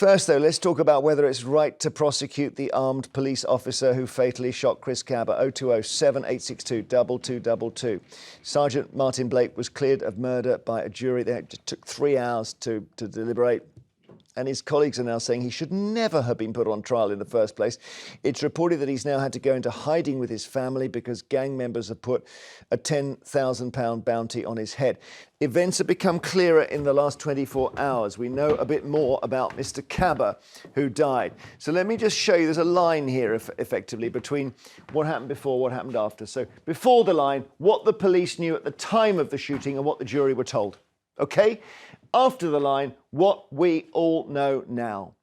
First, though, let's talk about whether it's right to prosecute the armed police officer who fatally shot Chris Kaba. 020-7862-2222. Sgt Martyn Blake was cleared of murder by a jury. It took 3 hours to deliberate. And his colleagues are now saying he should never have been put on trial in the first place. It's reported that he's now had to go into hiding with his family because gang members have put a £10,000 bounty on his head. Events have become clearer in the last 24 hours. We know a bit more about Mr. Kaba, who died. So let me just show you, there's a line here, effectively, between what happened before, what happened after. So before the line, what the police knew at the time of the shooting and what the jury were told. OK? After the line, what we all know now.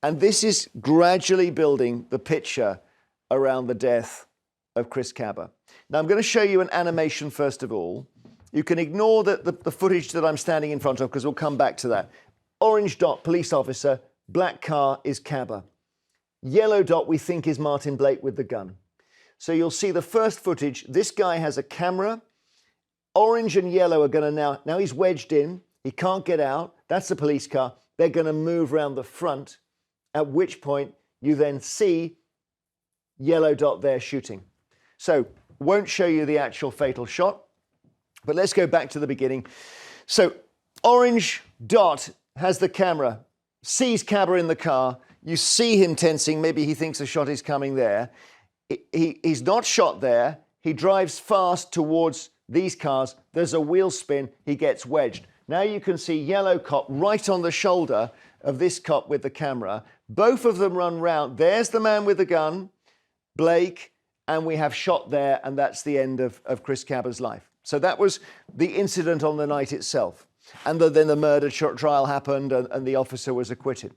And this is gradually building the picture around the death of Chris Kaba. Now, I'm going to show you an animation first of all. You can ignore the footage that I'm standing in front of because we'll come back to that. Orange dot, police officer. Black car is Kaba. Yellow dot, we think, is Martyn Blake with the gun. So you'll see the first footage. This guy has a camera. Orange and yellow are going to now he's wedged in. He can't get out. That's the police car. They're going to move around the front, at which point you then see yellow dot there shooting. So won't show you the actual fatal shot, but let's go back to the beginning. So orange dot has the camera, sees Kaba in the car. You see him tensing. Maybe he thinks a shot is coming there. He's not shot there. He drives fast towards these cars. There's a wheel spin. He gets wedged. Now you can see yellow cop right on the shoulder of this cop with the camera. Both of them run round. There's the man with the gun, Blake, and we have shot there, and that's the end of Chris Kaba's life. So that was the incident on the night itself. And then the murder trial happened and the officer was acquitted.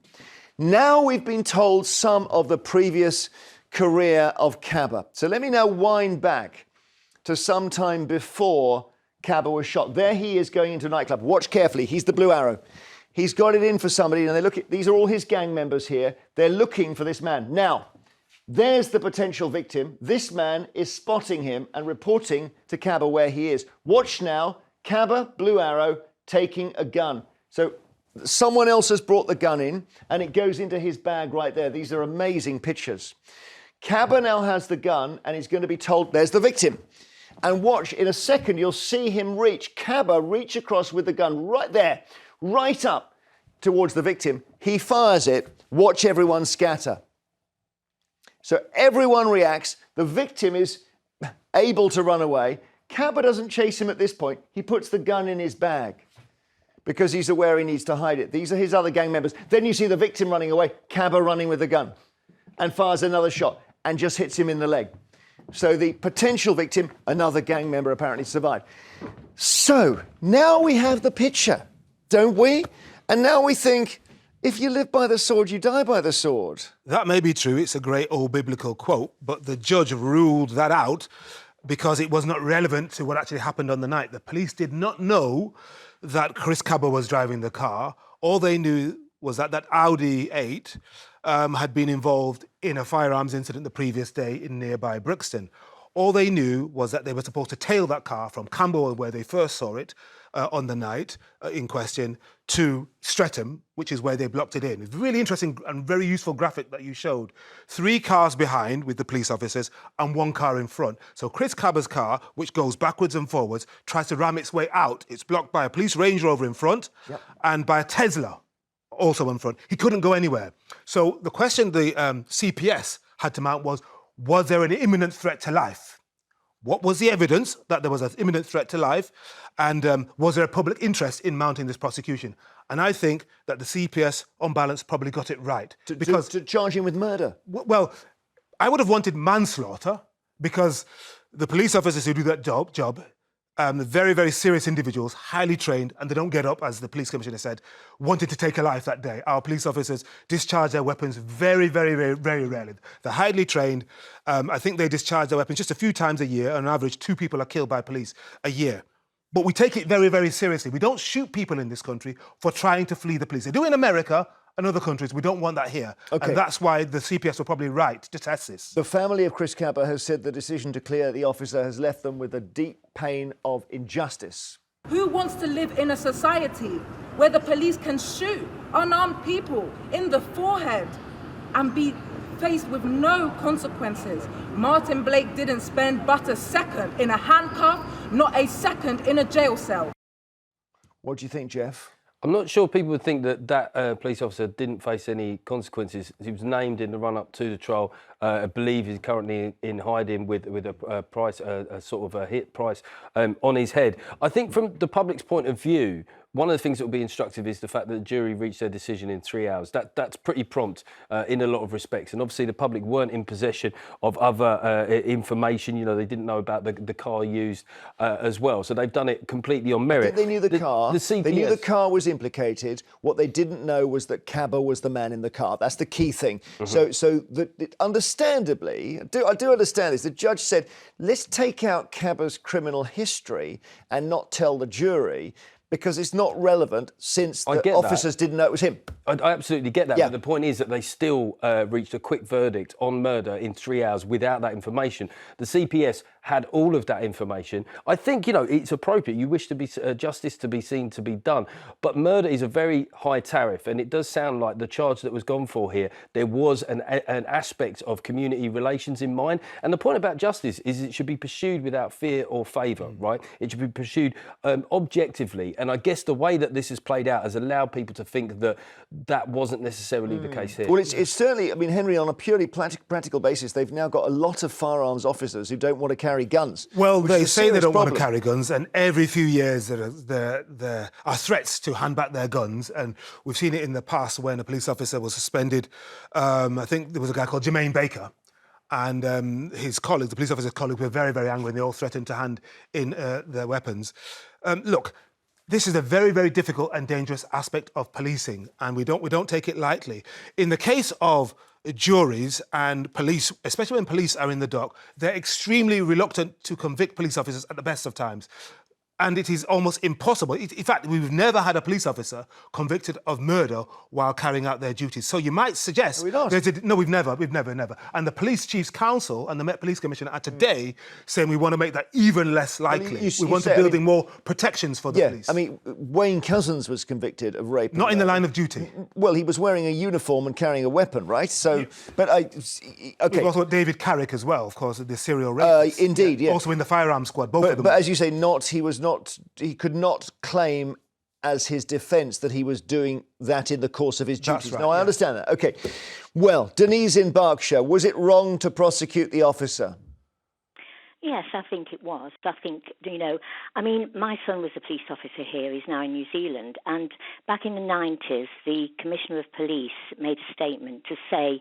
Now we've been told some of the previous career of Kaba. So let me now wind back to some time before Kaba was shot. There he is going into a nightclub. Watch carefully. He's the blue arrow. He's got it in for somebody, and these are all his gang members here. They're looking for this man. Now, there's the potential victim. This man is spotting him and reporting to Kaba where he is. Watch now. Kaba, blue arrow, taking a gun. So someone else has brought the gun in, and it goes into his bag right there. These are amazing pictures. Kaba now has the gun, and he's going to be told, there's the victim. And watch, in a second, you'll see him Kaba reach across with the gun right there, right up towards the victim. He fires it. Watch everyone scatter. So everyone reacts. The victim is able to run away. Kaba doesn't chase him at this point. He puts the gun in his bag because he's aware he needs to hide it. These are his other gang members. Then you see the victim running away, Kaba running with the gun, and fires another shot and just hits him in the leg. So the potential victim, another gang member, apparently survived. So now we have the picture, don't we? And now we think, if you live by the sword, you die by the sword. That may be true. It's a great old biblical quote, but the judge ruled that out because it was not relevant to what actually happened on the night. The police did not know that Chris Kaba was driving the car. All they knew was that that Audi 8 had been involved in a firearms incident the previous day in nearby Brixton. All they knew was that they were supposed to tail that car from Camberwell, where they first saw it on the night in question, to Streatham, which is where they blocked it in. It's really interesting and very useful graphic that you showed. 3 cars behind with the police officers and 1 car in front. So Chris Kaba's car, which goes backwards and forwards, tries to ram its way out. It's blocked by a police Range Rover in front and by a Tesla also in front. He couldn't go anywhere. So the question the CPS had to mount was there an imminent threat to life? What was the evidence that there was an imminent threat to life? And was there a public interest in mounting this prosecution? And I think that the CPS, on balance, probably got it right. To charge him with murder? Well, I would have wanted manslaughter because the police officers who do that job, very, very serious individuals, highly trained, and they don't get up, as the police commissioner said, wanted to take a life that day. Our police officers discharge their weapons very, very, very, very rarely. They're highly trained. I think they discharge their weapons just a few times a year. On average, 2 people are killed by police a year. But we take it very, very seriously. We don't shoot people in this country for trying to flee the police. They do in America and other countries. We don't want that here. Okay. And that's why the CPS were probably right to test this. The family of Chris Kaba has said the decision to clear the officer has left them with a deep pain of injustice. Who wants to live in a society where the police can shoot unarmed people in the forehead and be faced with no consequences. Martyn Blake didn't spend but a second in a handcuff, not a second in a jail cell. What do you think, Geoff? I'm not sure people would think that police officer didn't face any consequences. He was named in the run-up to the trial. I believe he's currently in hiding with a price, a sort of a hit price on his head. I think from the public's point of view, one of the things that will be instructive is the fact that the jury reached their decision in 3 hours. That's pretty prompt in a lot of respects. And obviously the public weren't in possession of other information. You know, they didn't know about the car used as well. So they've done it completely on merit. They knew the car. The CPS. They knew the car was implicated. What they didn't know was that Kaba was the man in the car. That's the key thing. So understandably, I do understand this. The judge said, let's take out Kaba's criminal history and not tell the jury, because it's not relevant since the officers didn't know it was him. I absolutely get that, Yeah. but the point is that they still reached a quick verdict on murder in 3 hours without that information. The CPS had all of that information. I think, you know, it's appropriate. You wish to be justice to be seen to be done, but murder is a very high tariff, and it does sound like the charge that was gone for here, there was an aspect of community relations in mind. And the point about justice is it should be pursued without fear or favour, right? It should be pursued objectively. And I guess the way that this has played out has allowed people to think that that wasn't necessarily the case here. Well, it's certainly, I mean, Henry, on a purely practical basis, they've now got a lot of firearms officers who don't want to carry guns. Well, they say they don't want to problem. carry guns, and every few years there are threats to hand back their guns. And we've seen it in the past when a police officer was suspended. I think there was a guy called Jermaine Baker, and his colleagues, the police officer's colleagues, were very, very angry, and they all threatened to hand in their weapons. Look, this is a very, very difficult and dangerous aspect of policing, and we don't take it lightly. In the case of juries and police, especially when police are in the dock, they're extremely reluctant to convict police officers at the best of times. And it is almost impossible. In fact, we've never had a police officer convicted of murder while carrying out their duties. So you might suggest... No, we've never. And the Police Chiefs Council and the Met Police Commissioner are today saying we want to make that even less likely. We want to build in more protections for the police. I mean, Wayne Couzens was convicted of rape. Not in the line of duty. Well, he was wearing a uniform and carrying a weapon, right? So, okay. We've also got David Carrick as well, of course, the serial rapist. Indeed, yeah. Also in the firearms squad, both of them. But as you say, he could not claim as his defence that he was doing that in the course of his duties. That's right, I understand that. Okay. Well, Denise in Berkshire, was it wrong to prosecute the officer? Yes, I think it was. I think, you know, I mean, my son was a police officer here. He's now in New Zealand. And back in the 90s, the Commissioner of Police made a statement to say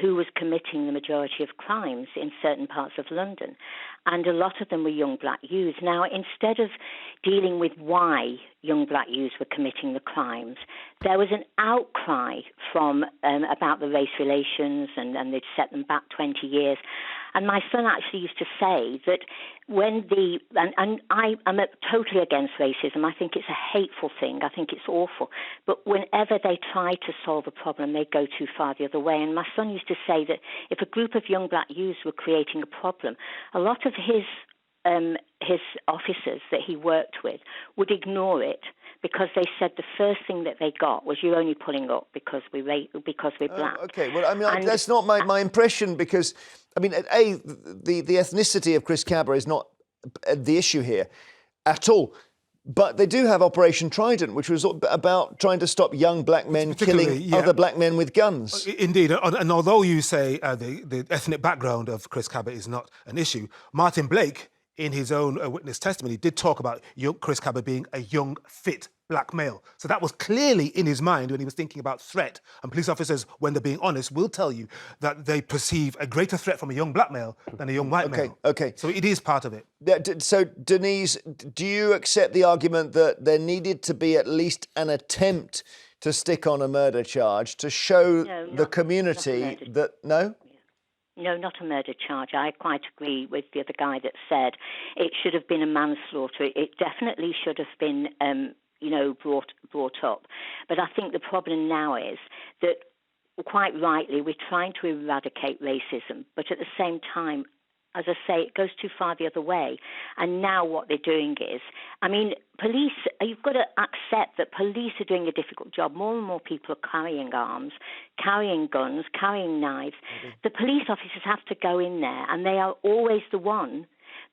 who was committing the majority of crimes in certain parts of London. And a lot of them were young black youths. Now, instead of dealing with why young black youths were committing the crimes, there was an outcry from about the race relations, and they'd set them back 20 years. And my son actually used to say that when and I'm totally against racism. I think it's a hateful thing. I think it's awful. But whenever they try to solve a problem, they go too far the other way. And my son used to say that if a group of young black youths were creating a problem, a lot of his officers that he worked with would ignore it, because they said the first thing that they got was, you're only pulling up because we're black. Okay, well, I mean, that's not my impression, because, I mean, the ethnicity of Chris Kaba is not the issue here at all. But they do have Operation Trident, which was about trying to stop young black men killing other black men with guns. Indeed, and although you say the ethnic background of Chris Kaba is not an issue, Martyn Blake, in his own witness testimony, did talk about Chris Kaba being a young, fit black male. So that was clearly in his mind when he was thinking about threat. And police officers, when they're being honest, will tell you that they perceive a greater threat from a young black male than a young white male. Okay. So it is part of it. So, Denise, do you accept the argument that there needed to be at least an attempt to stick on a murder charge to show the community that... No? No, not a murder charge. I quite agree with the other guy that said it should have been a manslaughter. It definitely should have been, brought up. But I think the problem now is that, quite rightly, we're trying to eradicate racism, but at the same time, as I say, it goes too far the other way. And now what they're doing is, I mean, police, you've got to accept that police are doing a difficult job. More and more people are carrying arms, carrying guns, carrying knives. The police officers have to go in there, and they are always the one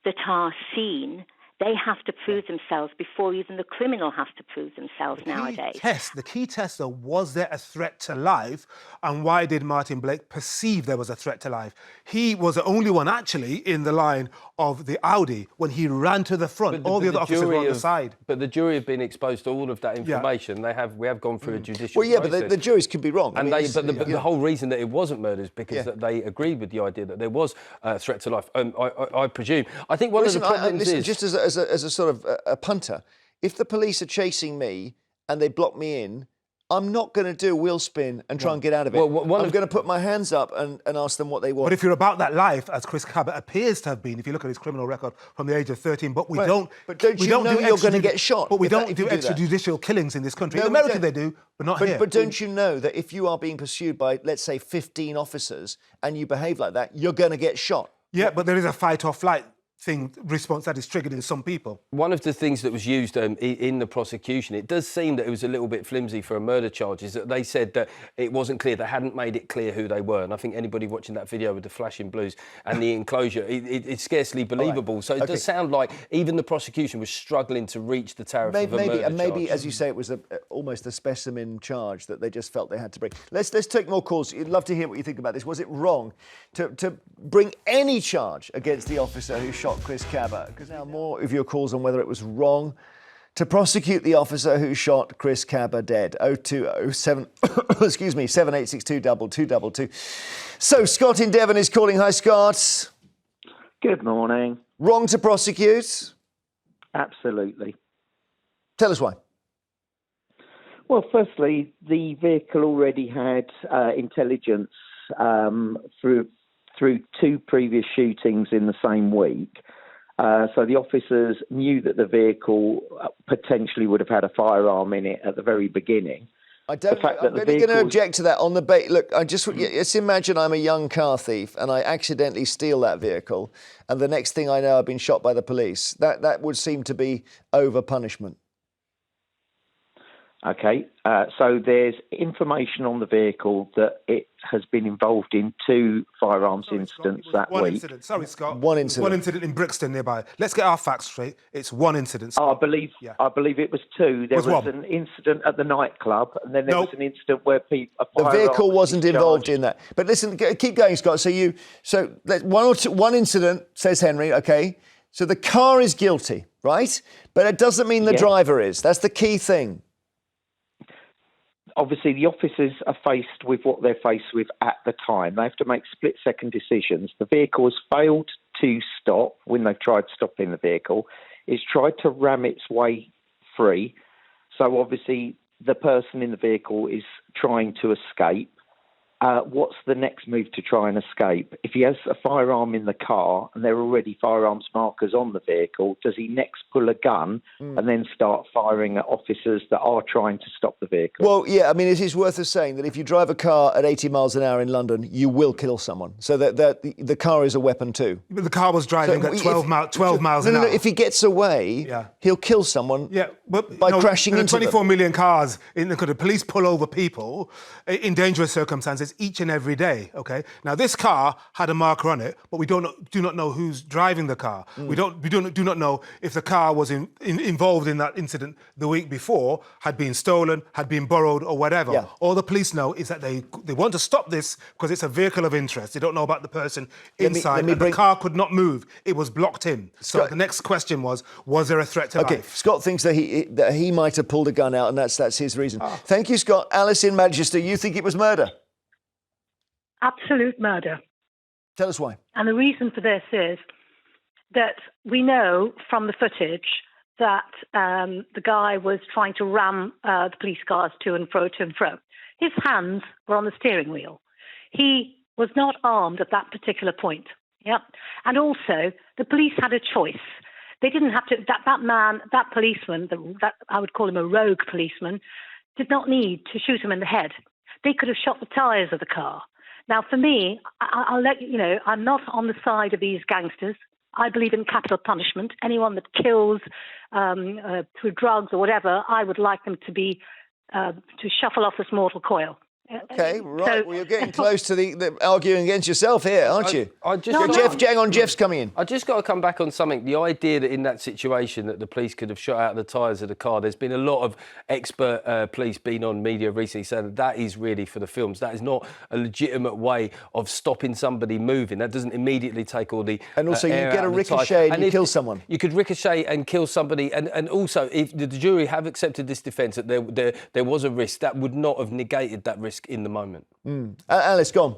that are seen. They have to prove themselves before even the criminal has to prove themselves nowadays. The key test, though, was there a threat to life? And why did Martyn Blake perceive there was a threat to life? He was the only one, actually, in the line of the Audi when he ran to the front. All the other officers were on the side. But the jury have been exposed to all of that information. We have gone through a judicial Well, yeah, process. but the juries could be wrong. And the whole reason that it wasn't murder is because that they agreed with the idea that there was a threat to life. I presume. I think one of the problems is... Just as a sort of a punter, if the police are chasing me and they block me in, I'm not going to do a wheel spin and try and get out of it. I'm going to put my hands up and ask them what they want. But if you're about that life, as Chris Kaba appears to have been, if you look at his criminal record from the age of 13, but we don't... But don't you know you're going to get shot? But we don't do extrajudicial killings in this country. No, in America they do, but not here. But don't you know that if you are being pursued by, let's say, 15 officers and you behave like that, you're going to get shot? Yeah, but there is a fight or flight response that is triggered in some people. One of the things that was used in the prosecution, it does seem that it was a little bit flimsy for a murder charge, is that they said that it wasn't clear, they hadn't made it clear who they were. And I think anybody watching that video with the flashing blues and the enclosure, it's scarcely believable. Right. So it does sound like even the prosecution was struggling to reach the tariff of a murder charge. Maybe, as you say, it was almost a specimen charge that they just felt they had to bring. Let's take more calls. You'd love to hear what you think about this. Was it wrong to bring any charge against the officer who shot Chris Kaba? Because now more of your calls on whether it was wrong to prosecute the officer who shot Chris Kaba dead. 0207 excuse me, 7862 2222. So Scott in Devon is calling. Hi, Scott. Good morning. Wrong to prosecute? Absolutely. Tell us why. Well, firstly, the vehicle already had intelligence through two previous shootings in the same week. So the officers knew that the vehicle potentially would have had a firearm in it at the very beginning. I'm only going to object to that on the bait. Look, let's imagine I'm a young car thief and I accidentally steal that vehicle, and the next thing I know, I've been shot by the police. That would seem to be over punishment. Okay, so there's information on the vehicle that it has been involved in two firearms incidents that week. Incident. Sorry, Scott. One incident. One incident in Brixton nearby. Let's get our facts straight. It's one incident. I believe it was two. There was an incident at the nightclub, and then there was an incident where the vehicle wasn't involved in that. But listen, keep going, Scott. So one incident, says Henry. Okay, so the car is guilty, right? But it doesn't mean the driver is. That's the key thing. Obviously, the officers are faced with what they're faced with at the time. They have to make split-second decisions. The vehicle has failed to stop when they've tried stopping the vehicle. It's tried to ram its way free. So obviously, the person in the vehicle is trying to escape. What's the next move to try and escape? If he has a firearm in the car and there are already firearms markers on the vehicle, does he next pull a gun and then start firing at officers that are trying to stop the vehicle? Well, yeah, I mean, it is worth us saying that if you drive a car at 80 miles an hour in London, you will kill someone. So that the car is a weapon too. But the car was driving at 12 miles an hour. No, if he gets away, he'll kill someone by crashing into 24 million cars. The police pull over people in dangerous circumstances each and every day, okay? Now, this car had a marker on it, but we do not know who's driving the car. We do not know if the car was involved in that incident the week before, had been stolen, had been borrowed, or whatever. Yeah. All the police know is that they want to stop this because it's a vehicle of interest. They don't know about the person inside, the car could not move. It was blocked in. So the next question was there a threat to life? Scott thinks that he might have pulled a gun out, and that's his reason. Thank you, Scott. Alice in Manchester, you think it was murder? Absolute murder. Tell us why. And the reason for this is that we know from the footage that the guy was trying to ram the police cars to and fro. His hands were on the steering wheel. He was not armed at that particular point. Yep. And also, the police had a choice. They didn't have to. That policeman, that I would call him a rogue policeman, did not need to shoot him in the head. They could have shot the tyres of the car. Now, for me, I'll let you know, I'm not on the side of these gangsters. I believe in capital punishment. Anyone that kills through drugs or whatever, I would like them to be to shuffle off this mortal coil. Okay, right. Well, you're getting close to the arguing against yourself here, aren't you? Jeff's coming in. I just got to come back on something. The idea that in that situation that the police could have shot out the tyres of the car, there's been a lot of expert police being on media recently saying that is really for the films. That is not a legitimate way of stopping somebody moving. That doesn't immediately take all the And also, you air get out a of the ricochet tyre. and you kill someone. You could ricochet and kill somebody. And also, if the jury have accepted this defence that there was a risk, that would not have negated that risk in the moment. Alice, go on.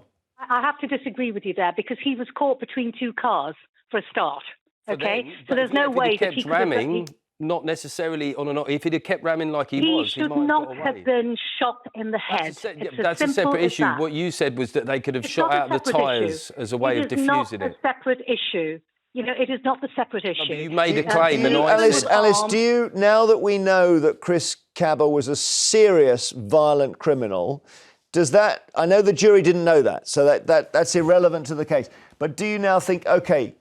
I have to disagree with you there because he was caught between two cars for a start. Okay, so there's no way that he could ramming. Not necessarily on and off. If he'd have kept ramming like he was, he should not have been shot in the head. That's a separate issue. What you said was that they could have shot out the tyres as a way of diffusing it. It is not a separate issue. You know, it is not the separate issue. No, you made a claim, Alice, do you, now that we know that Chris Kaba was a serious violent criminal, does that, I know the jury didn't know that, so that's irrelevant to the case. But do you now think, okay,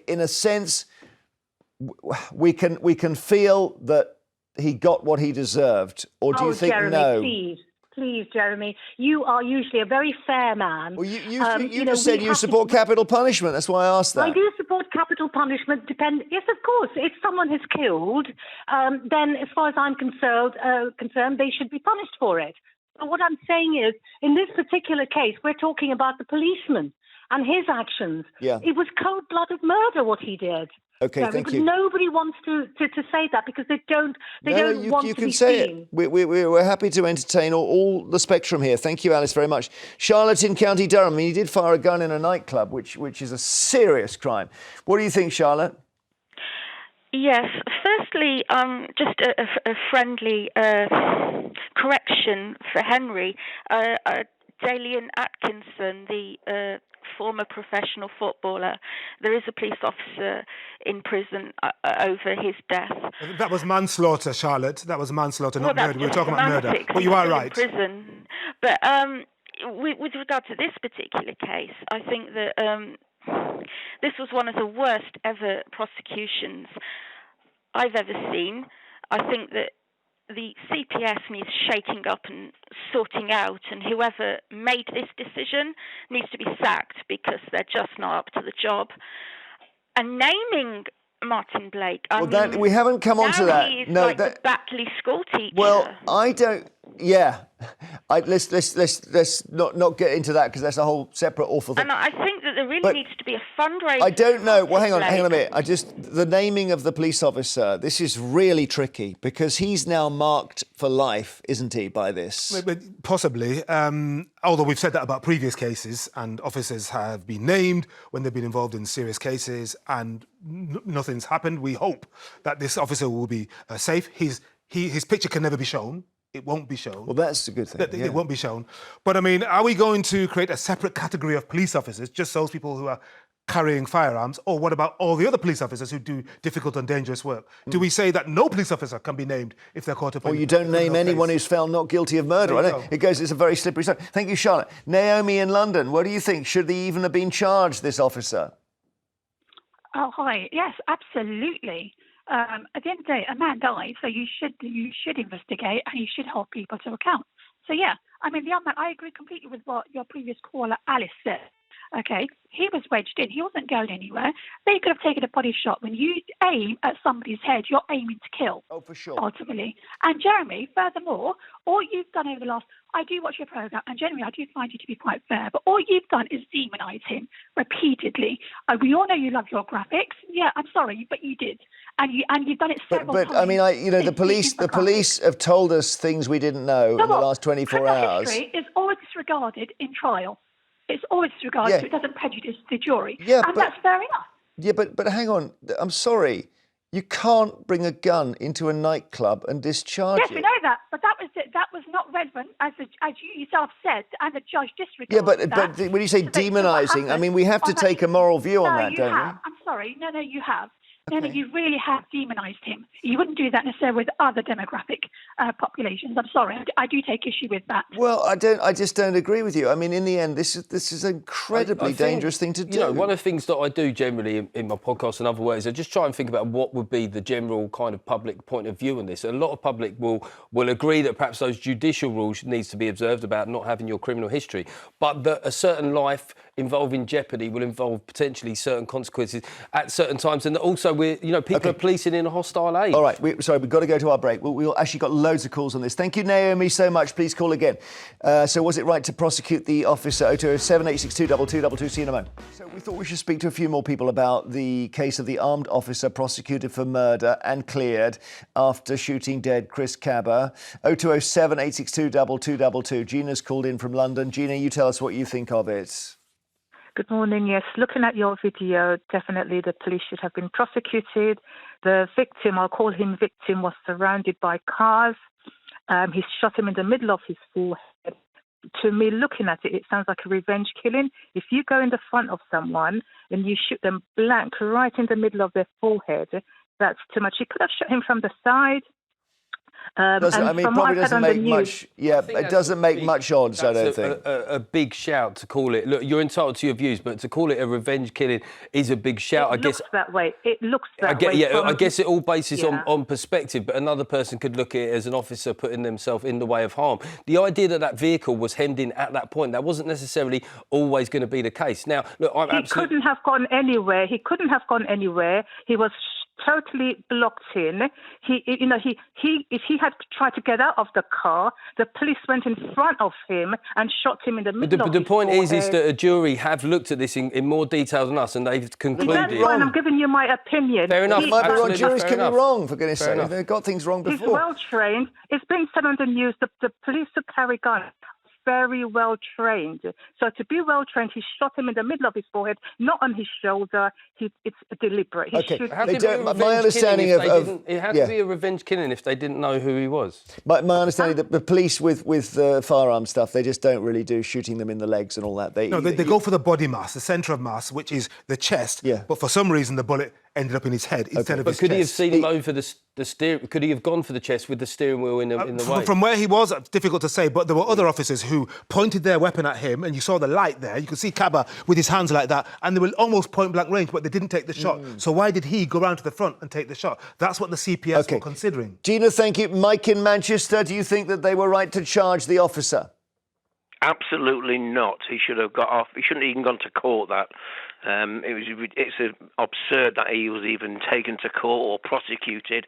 in a sense, we can feel that he got what he deserved, or do you think Jeremy, please, Jeremy, you are usually a very fair man. Well, you just said you support capital punishment. That's why I asked that. I do support capital punishment. Yes, of course. If someone is killed, then as far as I'm concerned, they should be punished for it. But what I'm saying is, in this particular case, we're talking about the policeman and his actions. Yeah. It was cold-blooded murder what he did. Okay, thank you. Nobody wants to say that because they don't want to be say seen. it. We're happy to entertain all the spectrum here. Thank you, Alice, very much. Charlotte in County Durham. He did fire a gun in a nightclub, which is a serious crime. What do you think, Charlotte? Yes. Firstly, just a friendly correction for Henry. Dalian Atkinson, the former professional footballer, there is a police officer in prison over his death. That was manslaughter, Charlotte. That was manslaughter, not murder. We were talking about murder. But you are right. In prison. But with regard to this particular case, I think that this was one of the worst ever prosecutions I've ever seen. I think that the CPS needs shaking up and sorting out, and whoever made this decision needs to be sacked because they're just not up to the job. And naming Martyn Blake, we haven't come on to that. He's like the Batley school teacher. Well, I don't. Yeah, let's not get into that because that's a whole separate awful thing. And I think that there really needs to be a fundraiser. I don't know. Well, hang on a minute. The naming of the police officer. This is really tricky because he's now marked for life, isn't he? By this, possibly. Although we've said that about previous cases, and officers have been named when they've been involved in serious cases, and nothing's happened. We hope that this officer will be safe. His picture can never be shown. It won't be shown. Well, that's a good thing. It won't be shown. But, I mean, are we going to create a separate category of police officers, just those people who are carrying firearms? Or what about all the other police officers who do difficult and dangerous work? Do we say that no police officer can be named if they're caught up in... Or you don't name anyone who's found not guilty of murder. It's a very slippery slope. Thank you, Charlotte. Naomi in London, what do you think? Should he even have been charged, this officer? Oh, hi. Yes, absolutely. At the end of the day, a man died, so you should investigate and you should hold people to account. So yeah, I mean, the young man, I agree completely with what your previous caller Alice said. Okay, he was wedged in. He wasn't going anywhere. They could have taken a body shot. When you aim at somebody's head, you're aiming to kill. Oh, for sure. Ultimately. And Jeremy, furthermore, all you've done over the last... I do watch your programme, and generally I do find you to be quite fair, but all you've done is demonise him repeatedly. We all know you love your graphics. Yeah, I'm sorry, but you did. And you've done it several times. But I mean, the police have told us things we didn't know in the last 24 hours. History is always disregarded in trial. It's always disregarded, so it doesn't prejudice the jury. And that's fair enough. Yeah, but hang on. I'm sorry. You can't bring a gun into a nightclub and discharge it. Yes, we know that, but that was not relevant, as you yourself said, and the judge disregarded that. But when you say demonising, I mean, we have to take a moral view on that, don't we? I'm sorry. No, you have. And you really have demonised him. You wouldn't do that necessarily with other demographic populations. I'm sorry, I do take issue with that. Well, I just don't agree with you. I mean, in the end, this is an incredibly dangerous thing to do. You know, one of the things that I do generally in my podcast and other ways, I just try and think about what would be the general kind of public point of view on this. A lot of public will agree that perhaps those judicial rules needs to be observed about not having your criminal history, but that a certain life involving jeopardy will involve potentially certain consequences at certain times, and that also people are policing in a hostile age. All right, we've got to go to our break. We've actually got loads of calls on this. Thank you, Naomi, so much. Please call again. So was it right to prosecute the officer? 0207 862 2222. See you in a moment. So we thought we should speak to a few more people about the case of the armed officer prosecuted for murder and cleared after shooting dead Chris Kaba. 0207 862 2222. Gina's called in from London. Gina, you tell us what you think of it. Good morning. Yes, looking at your video, definitely the police should have been prosecuted. The victim, I'll call him victim, was surrounded by cars. He shot him in the middle of his forehead. To me, looking at it, it sounds like a revenge killing. If you go in the front of someone and you shoot them blank right in the middle of their forehead, that's too much. You could have shot him from the side. Probably doesn't make much. Yeah, it doesn't make much odds, I don't think. A big shout to call it. Look, you're entitled to your views, but to call it a revenge killing is a big shout. It looks that way. It looks that way. Yeah, I guess it all bases on perspective, but another person could look at it as an officer putting themselves in the way of harm. The idea that vehicle was hemmed in at that point, that wasn't necessarily always going to be the case. Now, look, he couldn't have gone anywhere. He was totally blocked in. If he had tried to get out of the car, the police went in front of him and shot him in the middle of his The point forehead. is that a jury have looked at this in more detail than us, and they've concluded. That's fine. I'm giving you my opinion. Fair enough. Juries can be wrong, for goodness sake. They've got things wrong before. He's well trained. It's been said on the news that the police who carry guns very well trained. So to be well trained, he shot him in the middle of his forehead, not on his shoulder. It's deliberate. My understanding it had to be a revenge killing if they didn't know who he was. My understanding that the police with firearm stuff, they just don't really do shooting them in the legs and all that. They go for the body mass, the centre of mass, which is the chest. Yeah. But for some reason, the bullet ended up in his head instead of his chest. But could he have seen him over the steering? Could he have gone for the chest with the steering wheel in the way? From where he was, it's difficult to say, but there were other officers who pointed their weapon at him, and you saw the light there. You could see Kaba with his hands like that, and they were almost point-blank range, but they didn't take the shot. So why did he go round to the front and take the shot? That's what the CPS were considering. Gina, thank you. Mike in Manchester, do you think that they were right to charge the officer? Absolutely not. He should have got off. He shouldn't have even gone to court. It's absurd that he was even taken to court or prosecuted.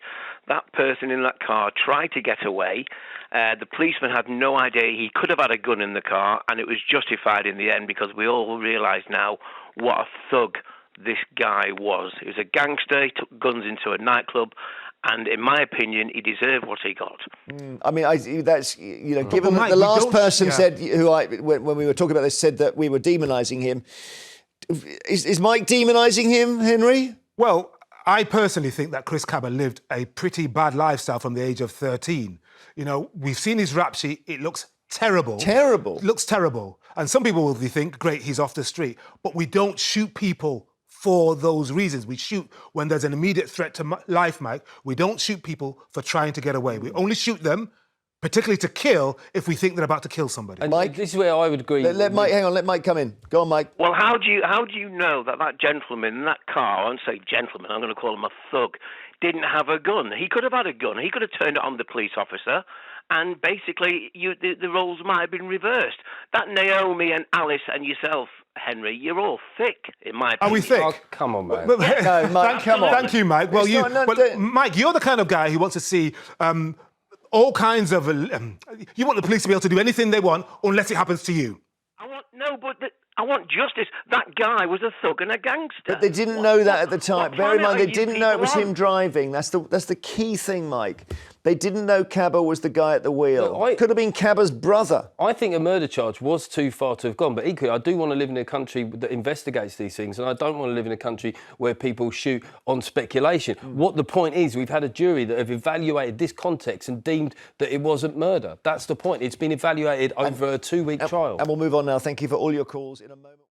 That person in that car tried to get away. The policeman had no idea he could have had a gun in the car, and it was justified in the end because we all realise now what a thug this guy was. He was a gangster. He took guns into a nightclub. And in my opinion, he deserved what he got. Given that the last person said, when we were talking about this, said that we were demonising him. Is Mike demonising him, Henry? Well, I personally think that Chris Kaba lived a pretty bad lifestyle from the age of 13. We've seen his rap sheet. It looks terrible. Terrible? It looks terrible. And some people will think, great, he's off the street. But we don't shoot people for those reasons. We shoot when there's an immediate threat to life, Mike. We don't shoot people for trying to get away. We only shoot them, particularly to kill, if we think they're about to kill somebody. And Mike, this is where I would agree. Let Mike come in. Go on, Mike. Well, how do you know that gentleman in that car, I won't say gentleman, I'm going to call him a thug, didn't have a gun? He could have had a gun. He could have turned it on the police officer, and basically the roles might have been reversed. That Naomi and Alice and yourself, Henry, you're all thick, in my opinion. Are we thick? Oh, come on, man. No, Mike, come on. Thank you, Mike. Well, Mike, you're the kind of guy who wants to see all kinds of... you want the police to be able to do anything they want unless it happens to you. I want justice. That guy was a thug and a gangster. But they didn't know that at the time. Bear in mind, they didn't know it was him driving. That's the key thing, Mike. They didn't know Kaba was the guy at the wheel. Could have been Kaba's brother. I think a murder charge was too far to have gone, but equally, I do want to live in a country that investigates these things, and I don't want to live in a country where people shoot on speculation. What the point is, we've had a jury that have evaluated this context and deemed that it wasn't murder. That's the point. It's been evaluated over a 2-week trial. And we'll move on now. Thank you for all your calls. In a moment.